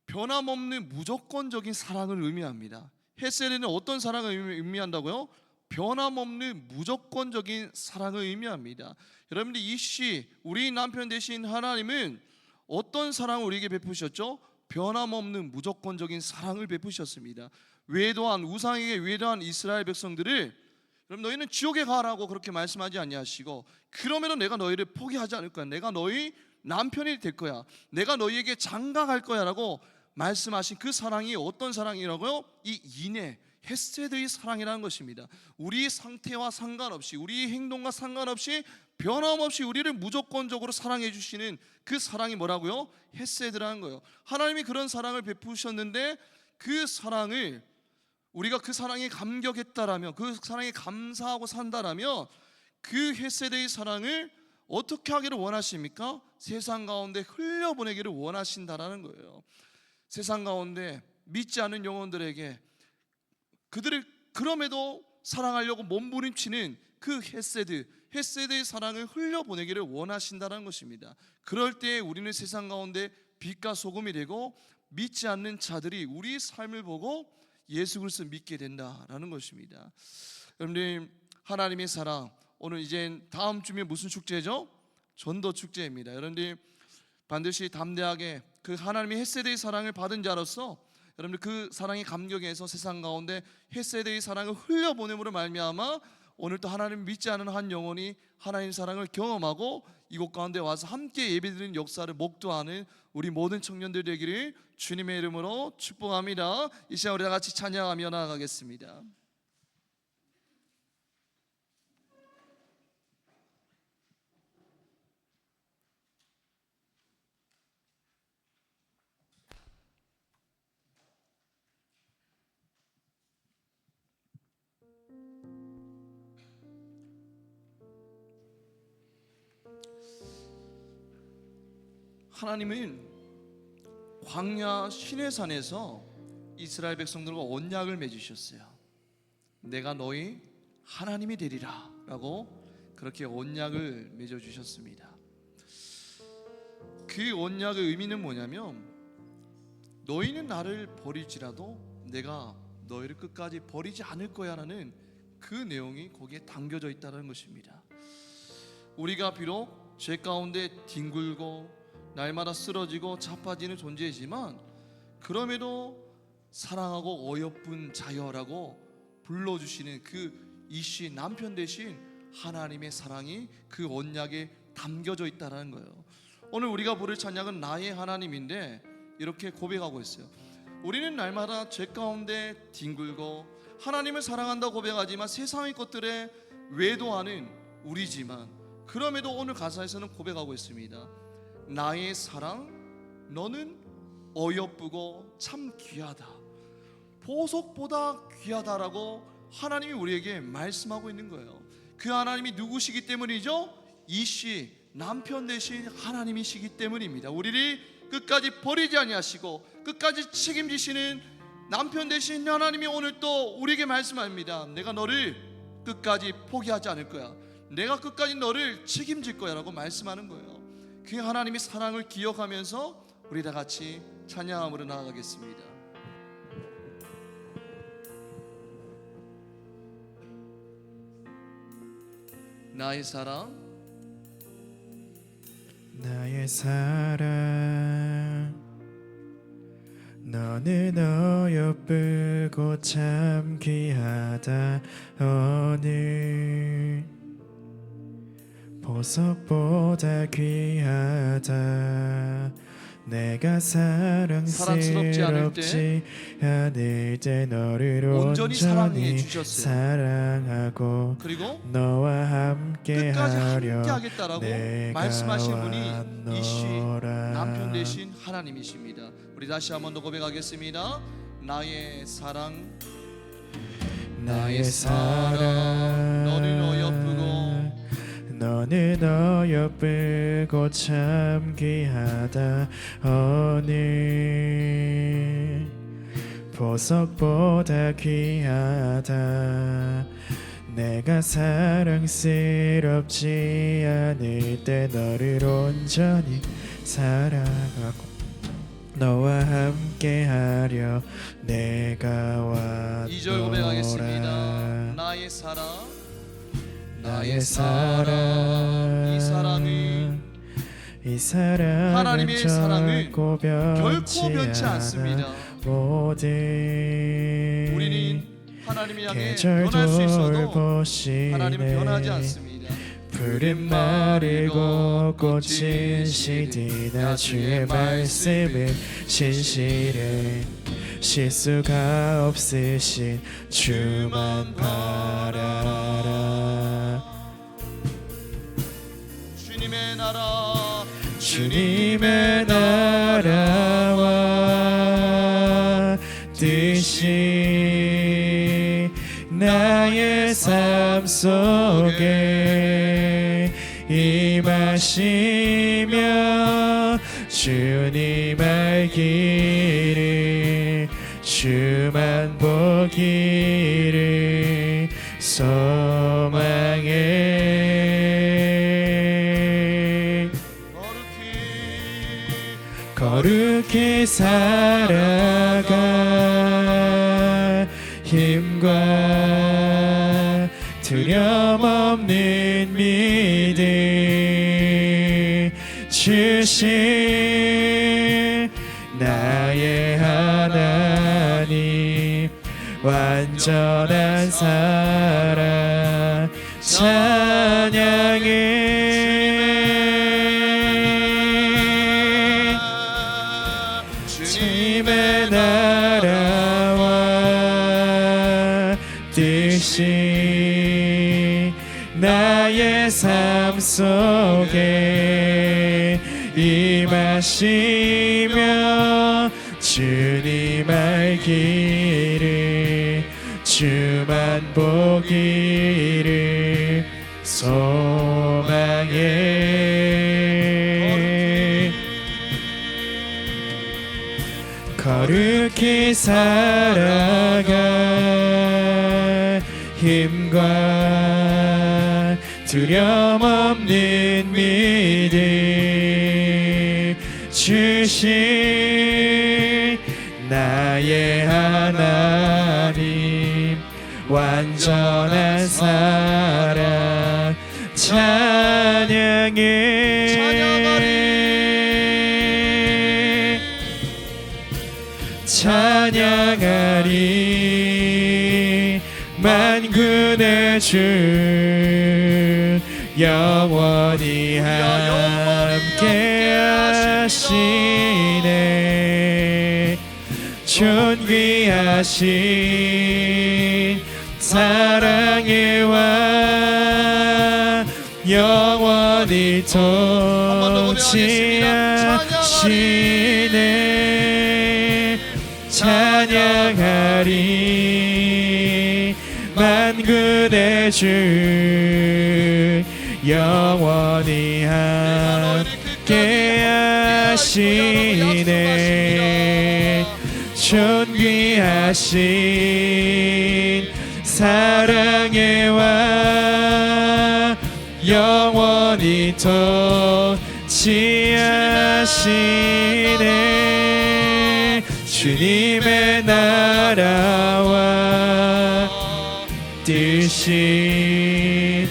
A: 변함없는 무조건적인 사랑을 의미합니다. 헤세드는 어떤 사랑을 의미한다고요? 변함없는 무조건적인 사랑을 의미합니다. 여러분들, 이씨 우리 남편 되신 하나님은 어떤 사랑을 우리에게 베푸셨죠? 변함없는 무조건적인 사랑을 베푸셨습니다. 외도한 우상에게 외도한 이스라엘 백성들을 그럼 너희는 지옥에 가라고 그렇게 말씀하지 아니하시고, 그러면은 내가 너희를 포기하지 않을 거야, 내가 너희 남편이 될 거야, 내가 너희에게 장가갈 거야 라고 말씀하신 그 사랑이 어떤 사랑이라고요? 이 인애, 헤세드의 사랑이라는 것입니다. 우리 상태와 상관없이, 우리 행동과 상관없이 변함없이 우리를 무조건적으로 사랑해 주시는 그 사랑이 뭐라고요? 헤세드라는 거예요. 하나님이 그런 사랑을 베푸셨는데 그 사랑을 우리가 그 사랑에 감격했다라면, 그 사랑에 감사하고 산다라면 그 헤세드의 사랑을 어떻게 하기를 원하십니까? 세상 가운데 흘려보내기를 원하신다라는 거예요. 세상 가운데 믿지 않는 영혼들에게 그들을 그럼에도 사랑하려고 몸부림치는 그 헤세드의 사랑을 흘려보내기를 원하신다는 것입니다. 그럴 때 우리는 세상 가운데 빛과 소금이 되고 믿지 않는 자들이 우리 삶을 보고 예수 그리스도 믿게 된다라는 것입니다. 여러분들, 하나님의 사랑, 오늘 이제 다음 주면 무슨 축제죠? 전도 축제입니다. 여러분들, 반드시 담대하게 그 하나님의 헤세드의 사랑을 받은 자로서 여러분들 그 사랑의 감격에서 세상 가운데 헤세드의 사랑을 흘려보냄으로 말미암아 오늘 또 하나님 믿지 않은 한 영혼이 하나님의 사랑을 경험하고 이곳 가운데 와서 함께 예배드리는 역사를 목도하는 우리 모든 청년들 되기를 주님의 이름으로 축복합니다. 이 시간 우리 다 같이 찬양하며 나아가겠습니다. 하나님은 광야 시내산에서 이스라엘 백성들과 언약을 맺으셨어요. 내가 너희 하나님이 되리라 라고 그렇게 언약을 맺어주셨습니다. 그 언약의 의미는 뭐냐면 너희는 나를 버릴지라도 내가 너희를 끝까지 버리지 않을 거야 라는 그 내용이 거기에 담겨져 있다는 것입니다. 우리가 비록 죄 가운데 뒹굴고 날마다 쓰러지고 자빠지는 존재이지만 그럼에도 사랑하고 어여쁜 자여라고 불러주시는 그 이씨 남편 대신 하나님의 사랑이 그 언약에 담겨져 있다는 거예요. 오늘 우리가 부를 찬양은 나의 하나님인데 이렇게 고백하고 있어요. 우리는 날마다 죄 가운데 뒹굴고 하나님을 사랑한다고 고백하지만 세상의 것들에 외도하는 우리지만 그럼에도 오늘 가사에서는 고백하고 있습니다. 나의 사랑 너는 어여쁘고 참 귀하다. 보석보다 귀하다라고 하나님이 우리에게 말씀하고 있는 거예요. 그 하나님이 누구시기 때문이죠? 이씨 남편 되신 하나님이시기 때문입니다. 우리를 끝까지 버리지 아니하시고 끝까지 책임지시는 남편 되신 하나님이 오늘 또 우리에게 말씀합니다. 내가 너를 끝까지 포기하지 않을 거야. 내가 끝까지 너를 책임질 거야 라고 말씀하는 거예요. 그 하나님의 사랑을 기억하면서 우리 다 같이 찬양함으로 나아가겠습니다. 나의 사랑
B: 나의 사랑 너는 어여쁘고 참 귀하다. 어느 보석보다 귀하다. 내가
A: 사랑스럽지
B: 않을 때 너를
A: 온전히 사랑해 주셨어요.
B: 사랑하고
A: 그리고
B: 너와 함께
A: 끝까지
B: 하려
A: 함께 하겠다라고
B: 내가
A: 말씀하신 분이 이씨
B: 왔노라.
A: 남편 되신 하나님이십니다. 우리 다시 한번 더 고백하겠습니다. 나의 사랑
B: 나의 사랑
A: 너는 어여쁘고
B: 너는 어여쁘고 참 귀하다. 어느 보석보다 귀하다. 내가 사랑스럽지 않을 때 너를 온전히 사랑하고 너와 함께하려 내가 왔노라.
A: 2절 고백하겠습니다. 나의 사랑
B: 나의 사랑 이 사랑은
A: 하나님의 사랑은
B: 결코
A: 변치 않습니다.
B: 모든
A: 우리는 하나님을 향해
B: 계절
A: 변할 수 있어도
B: 돌보시네.
A: 하나님은 변하지 않습니다.
B: 푸른 마르고 꽃은 시디나 주의 말씀은 신실해. 실수가 없으신 주만 바라라.
A: 주님의 나라
B: 주님의 나라와 뜻이 나의 삶 속에 임하시며 주님 알기를 주만 보기를 소망해. 거룩히 살아가 힘과 두려움없는 믿음 주신 나의 하나님 완전한 사랑 찬양해. 주님의 나라와 뜻이 나의 삶 속에 임하시며 주님 알기를 주만 보기를 소망해. 거룩히 살아가 힘과 두려움없는 믿음 주신 나의 하나님 완전한 사랑 찬양해. 찬양하리 만군의 주 영원히 함께 하시네 존귀하신 사랑의 왕 영원히 통치하시네 찬양하리 만군의 주 영원히 함께 하시네 존귀하신 사랑의 왕 영원히 통치하시네 주님의 나라와 뜻이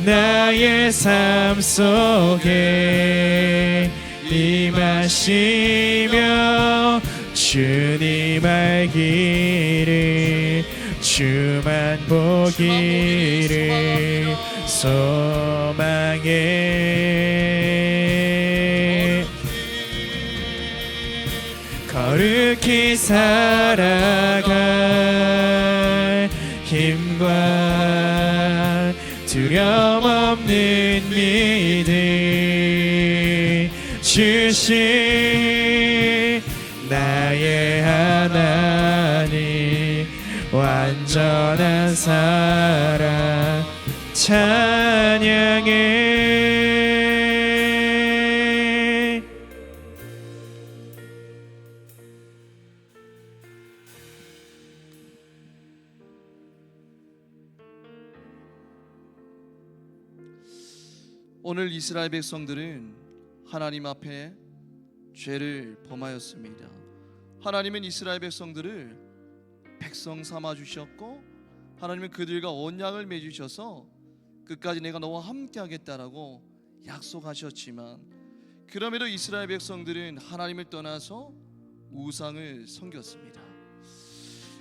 B: 나의 삶 속에 임하시며 주님 알기를 주만 보기를 소망해 거룩히 살아갈 힘과 두려움 없는 믿음 주신 나의 하나님 완전한 사랑 찬양해
A: 오늘 이스라엘 백성들은 하나님 앞에 죄를 범하였습니다. 하나님은 이스라엘 백성들을 백성 삼아 주셨고 하나님은 그들과 언약을 맺으셔서 끝까지 내가 너와 함께 하겠다라고 약속하셨지만 그럼에도 이스라엘 백성들은 하나님을 떠나서 우상을 섬겼습니다.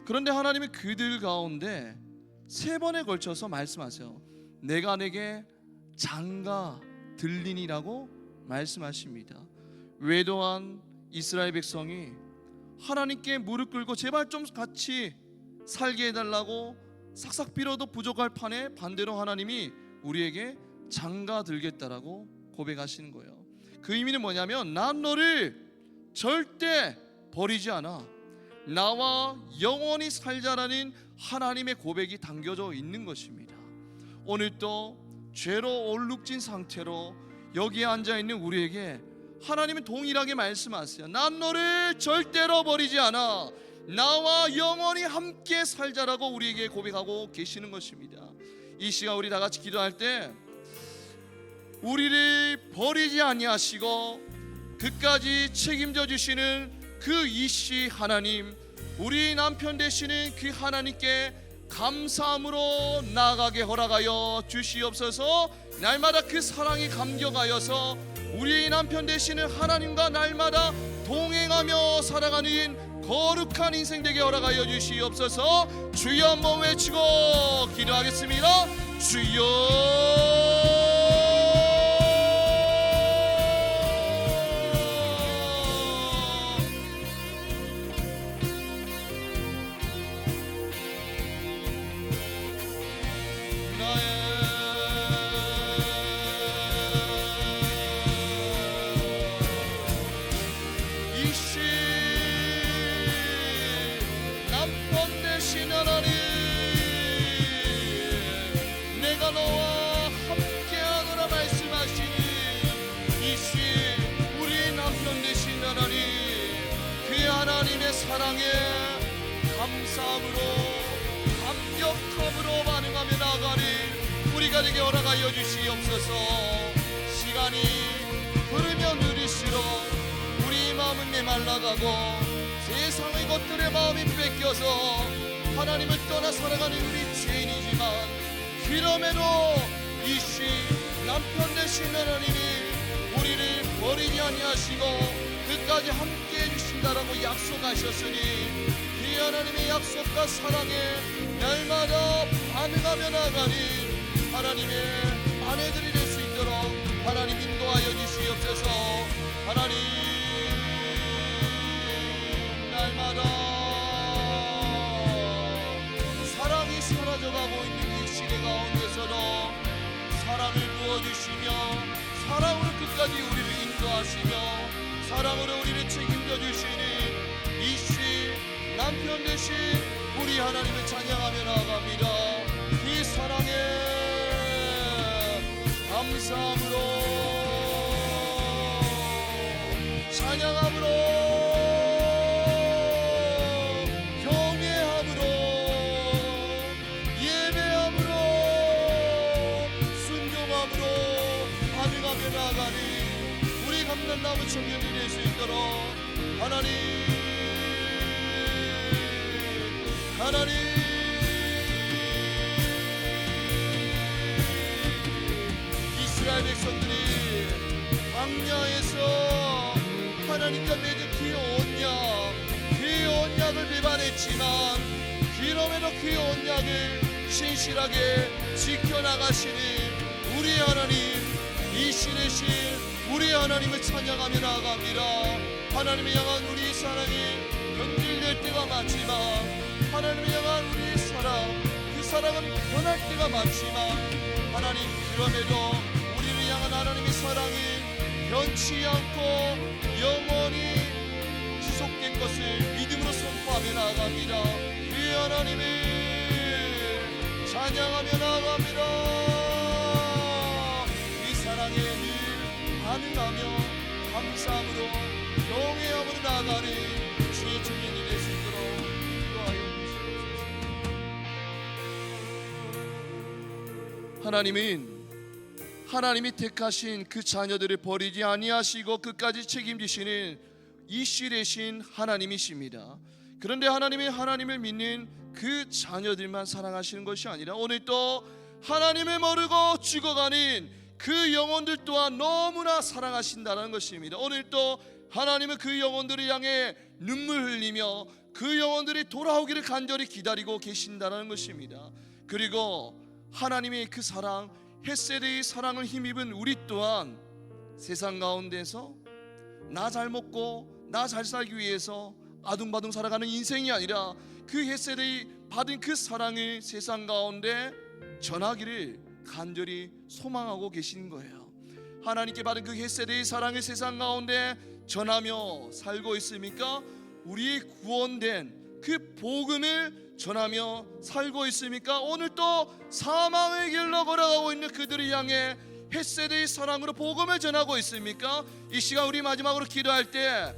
A: 그런데 하나님은 그들 가운데 세 번에 걸쳐서 말씀하세요. 내가 내게 장가 들리니라고 말씀하십니다. 외도한 이스라엘 백성이 하나님께 무릎 꿇고 제발 좀 같이 살게 해달라고 삭삭 빌어도 부족할 판에 반대로 하나님이 우리에게 장가 들겠다라고 고백하시는 거예요. 그 의미는 뭐냐면 난 너를 절대 버리지 않아 나와 영원히 살자라는 하나님의 고백이 담겨져 있는 것입니다. 오늘 또 죄로 얼룩진 상태로 여기에 앉아있는 우리에게 하나님은 동일하게 말씀하세요. 난 너를 절대로 버리지 않아 나와 영원히 함께 살자라고 우리에게 고백하고 계시는 것입니다. 이 시간 우리 다 같이 기도할 때 우리를 버리지 아니하시고 끝까지 책임져 주시는 그 이씨 하나님, 우리 남편 되시는 그 하나님께 감사함으로 나아가게 허락하여 주시옵소서. 날마다 그 사랑이 감격하여서 우리 남편 되시는 하나님과 날마다 동행하며 살아가는 거룩한 인생 되게 허락하여 주시옵소서. 주여 한번 외치고 기도하겠습니다. 주여 하나님의 사랑에 감사함으로 감격함으로 반응하며 나아가는 우리가 되게 허락하여 주시옵소서. 시간이 흐르면 흐를수록 우리 마음은 메말라가고 세상의 것들의 마음이 뺏겨서 하나님을 떠나 살아가는 우리 죄인이지만 그럼에도 이씨 남편 되신 하나님이 우리를 버리지 아니하시고 끝까지 함께 해주신다라고 약속하셨으니 그 우리 하나님의 약속과 사랑에 날마다 반응하며 나가니 하나님의 아내들이 될 수 있도록 하나님 인도하여 주시옵소서. 하나님 날마다 사랑이 사라져가고 있는 이 시대 가운데서도 사랑을 부어주시며 사랑으로 끝까지 우리를 인도하시며 사랑으로 우리를 책임져 주시는 이씨 남편 되신 우리 하나님을 찬양하며 나아갑니다. 이 사랑에 감사함으로 찬양함으로 경외함으로 예배함으로 순종함으로 반응하며 나아가니 우리 감람나무 청년들이 될 수 있도록 하나님 이스라엘 백성들이 광야에서 하나님과 맺은 그 언약을 배반했지만 그럼에도 그 언약을 신실하게 지켜나가시는 우리 하나님 이 신의신 우리 하나님을 찬양하며 나아갑니다. 하나님을 향한 우리 사랑이 변질될 때가 많지만 하나님을 향한 우리의 사랑 그 사랑은 변할 때가 많지만 하나님 그럼에도 우리를 향한 하나님의 사랑이 변치 않고 영원히 지속된 것을 믿음으로 선포하며 나아갑니다. 그 하나님을 찬양하며 나아갑니다. 이 사랑에 늘 반응하며 감사함으로 경외함으로 나아가는 주의 청년이 될 수 있도록 인도하여 주시옵소서. 하나님은 하나님이 택하신 그 자녀들을 버리지 아니하시고 끝까지 책임지시는 이씨 되신 하나님이십니다. 그런데 하나님이 하나님을 믿는 그 자녀들만 사랑하시는 것이 아니라 오늘 또 하나님을 모르고 죽어가는 그 영혼들 또한 너무나 사랑하신다는 것입니다. 오늘 또 하나님은 그 영혼들을 향해 눈물 흘리며 그 영혼들이 돌아오기를 간절히 기다리고 계신다는 것입니다. 그리고 하나님의 그 사랑 헷세대의 사랑을 힘입은 우리 또한 세상 가운데서 나 잘 먹고 나 잘 살기 위해서 아둥바둥 살아가는 인생이 아니라 그 헷세대의 받은 그 사랑을 세상 가운데 전하기를 간절히 소망하고 계신 거예요. 하나님께 받은 그 헷세대의 사랑을 세상 가운데 전하며 살고 있습니까? 우리 구원된 그 복음을 전하며 살고 있습니까? 오늘 또 사망의 길로 걸어가고 있는 그들을 향해 헷세대의 사랑으로 복음을 전하고 있습니까? 이 시간 우리 마지막으로 기도할 때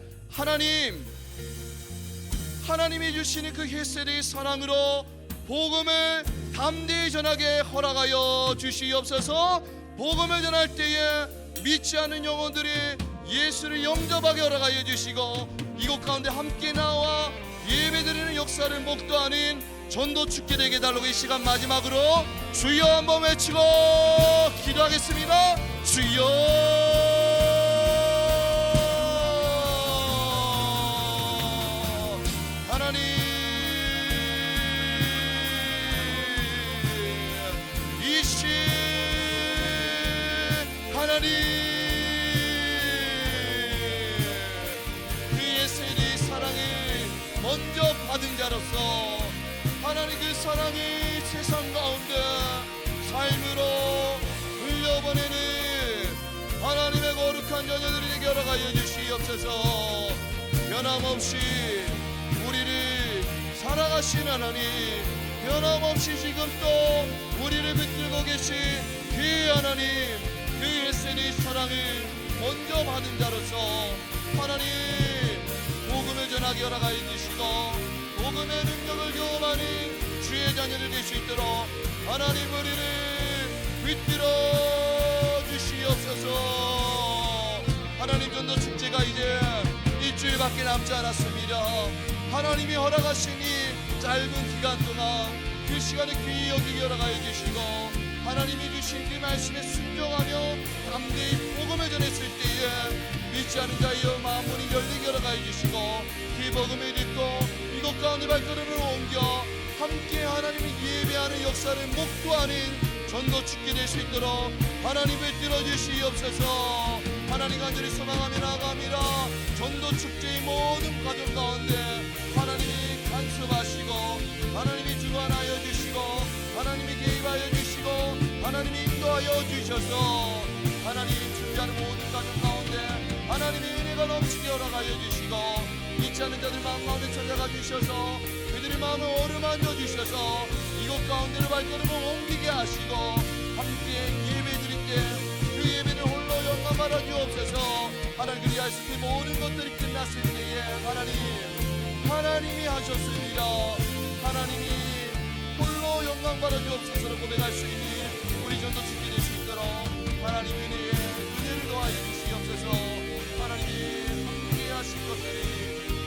A: 하나님이 주시는 그 헷세대의 사랑으로 복음을 담대히 전하게 허락하여 주시옵소서. 복음을 전할 때에 믿지 않는 영혼들이 예수를 영접하게 허락하여 주시고 이곳 가운데 함께 나와 예배드리는 역사를 목도하는 전도 축제 되게 달라고 이 시간 마지막으로 주여 한번 외치고 기도하겠습니다. 주여 하나님 이시 하나님 그의 세대의 사랑을 먼저 받은 자로서 하나님 그 사랑이 세상 가운데 삶으로 흘려보내는 하나님의 거룩한 자녀들이 되게 허락하여 주시옵소서. 변함없이 우리를 사랑하신 하나님 변함없이 지금 또 우리를 붙들고 계신 그 하나님 그 햇센의 사랑을 먼저 받은 자로서 하나님 복음을 전하게 허락하여 주시고 복음의 능력을 경험하는 주의 자녀들 될 수 있도록 하나님 우리를 붙들어 주시옵소서. 하나님 전도 축제가 이제 일주일밖에 남지 않았습니다. 하나님이 허락하시니 짧은 기간 동안 그 시간에 귀히 여기게 허락하여 주시고 하나님이 주신 그 말씀에 순종하며 담대히 복음을 전했을 때에 믿지 않은 자의 마음문이 열리게 허락하여 주시고 그 복음을 듣고 이곳 이곳 가운데 발걸음을 옮겨 함께 하나님을 예배하는 역사를 목도하는 전도 축제 될 수 있도록 하나님 붙들어 주시옵소서. 하나님 간절히 소망하며 나아갑니다. 전도 축제의 모든 과정 가운데 하나님이 간섭하시고 하나님이 주관하여 주시고 하나님이 개입하여 주시고 하나님이 인도하여 주셔서 하나님 준비하는 모든 과정 가운데 하나님의 은혜가 넘치게 허락하여 주시고 잊지 않는 자들 마음 가운데 찾아가 주셔서 그들의 마음을 어루만져 주셔서 이곳 가운데로 발걸음을 옮기게 하시고 함께 예배 드릴 때 그 예배를 홀로 영광 받아 주옵소서. 하나님 그리하였을 때 모든 것들이 끝났을 때에 하나님이 하셨습니다. 하나님이 홀로 영광 받아 주옵소서를 고백할 수 있는 우리 전도 축제 될 수 있도록 하나님 은혜를 더하여 주시옵소서. 하나님이 함께 하신 것들이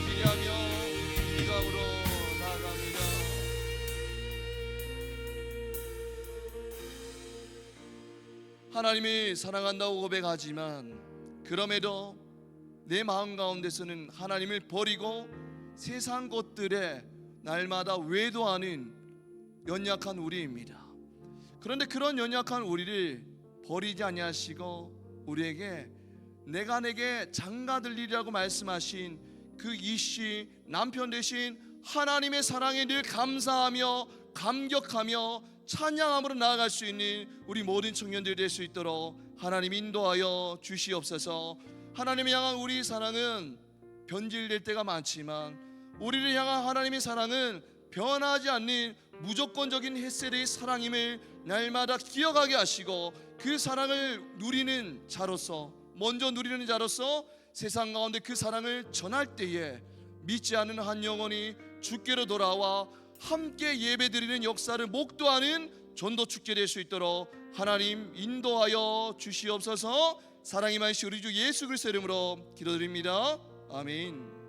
A: 기대하며 이 가운으로 나아갑니다. 하나님이 사랑한다고 고백하지만 그럼에도 내 마음 가운데서는 하나님을 버리고 세상 것들에 날마다 외도하는 연약한 우리입니다. 그런데 그런 연약한 우리를 버리지 아니하시고 우리에게 내가 내게 장가들리라고 말씀하신 그 이씨 남편 되신 하나님의 사랑에 늘 감사하며 감격하며 찬양함으로 나아갈 수 있는 우리 모든 청년들이 될 수 있도록 하나님 인도하여 주시옵소서. 하나님을 향한 우리 사랑은 변질될 때가 많지만 우리를 향한 하나님의 사랑은 변하지 않는 무조건적인 햇셀의 사랑임을 날마다 기억하게 하시고 그 사랑을 누리는 자로서 먼저 누리는 자로서 세상 가운데 그 사랑을 전할 때에 믿지 않는 한 영혼이 주께로 돌아와 함께 예배드리는 역사를 목도하는 전도 축제 될 수 있도록 하나님 인도하여 주시옵소서. 사랑이 많으신 우리 주 예수 그리스도 이름으로 기도드립니다. 아멘.